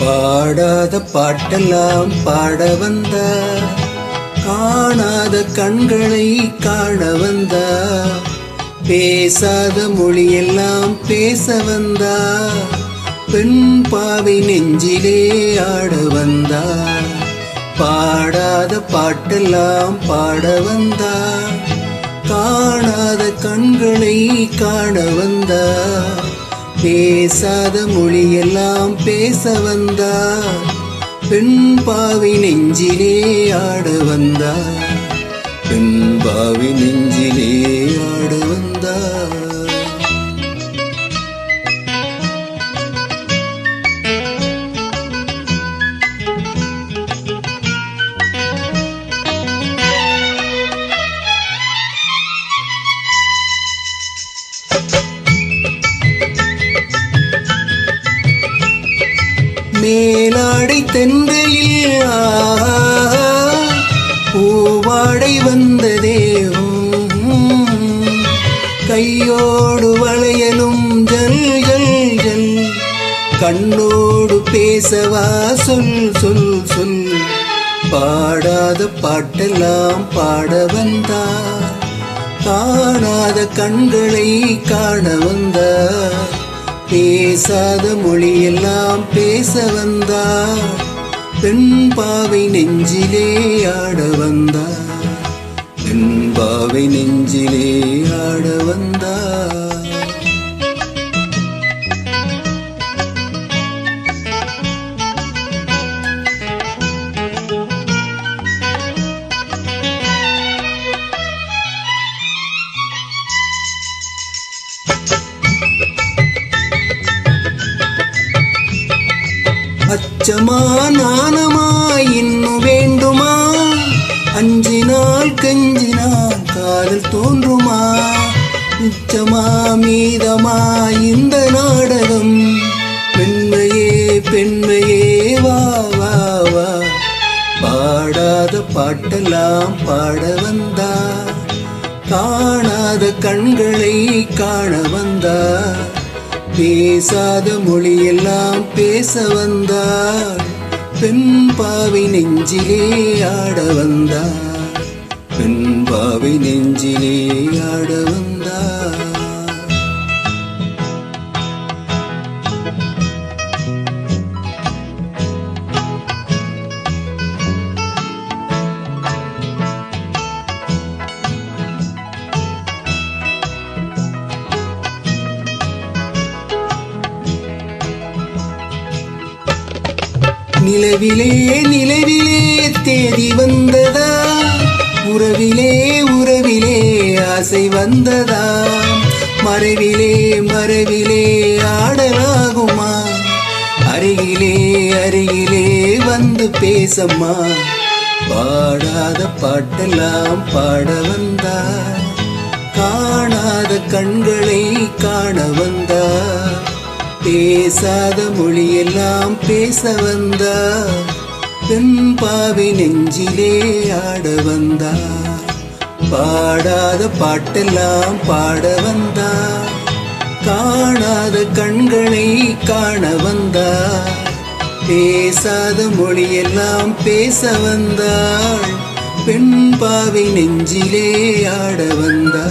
பாடாத பாட்டெல்லாம் பாட வந்தா, காணாத கண்களை காண வந்தா, பேசாத மொழியெல்லாம் பேச வந்தா, பெண் பாவை நெஞ்சிலே ஆட வந்தா. பாடாத பாட்டெல்லாம் பாட வந்தா, காணாத கண்களை காண வந்தா, பேசாத மொழியெல்லாம் பேச வந்தா, பெண் பாவி நெஞ்சிலே ஆட வந்தா, பெண் பாவி நெஞ்சிலே ஆட வந்தா. மேலாடை தென்றலில் பூவாடை வந்ததே, கையோடு வளையலும் ஜல் ஜல் ஜல், கண்ணோடு பேசவா சொல் சொல் சொல். பாடாத பாட்டெல்லாம் பாட வந்தா, காணாத கண்களை காண வந்தா, பேசாத மொழியெல்லாம் பேச வந்தா, பெண் பாவை நெஞ்சிலே ஆட வந்தா, பெண் பாவை நெஞ்சிலே ஆட வந்தா. அச்சமா நாணமா இன்னும் வேண்டுமா, அஞ்சினால் கெஞ்சினால் காதல் தோன்றுமா, உச்சமா மீதமா இந்த நாடகம், பெண்மையே பெண்மையே வா வா வா. பாடாத பாட்டெல்லாம் பாட வந்தா, காணாத கண்களை காண வந்தா, பேசாத மொழியெல்லாம் பேச வந்தாள், பெண் பாவை நெஞ்சிலே ஆட வந்தாள், பெண் பாவை நெஞ்சிலே ஆட வந்தாள். நிலவிலே நிலவிலே தேதி வந்ததா, உறவிலே உறவிலே ஆசை வந்ததா, மறைவிலே மறைவிலே ஆடலாகுமா, அருகிலே அருகிலே வந்து பேசம்மா. பாடாத பாட்டெல்லாம் பாட வந்தா, காணாத கண்களை காண வந்தா, பேசாத மொழியெல்லாம் பேச வந்தா, பெண் பாவி நெஞ்சிலே ஆட வந்தா. பாடாத பாட்டெல்லாம் பாட வந்தா, காணாத கண்களை காண வந்தா, பேசாத மொழியெல்லாம் பேச வந்தாள், பெண் பாவி நெஞ்சிலே ஆட வந்தா,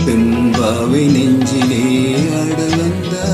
பெண் பாவி நெஞ்சிலே ஆட வந்தா.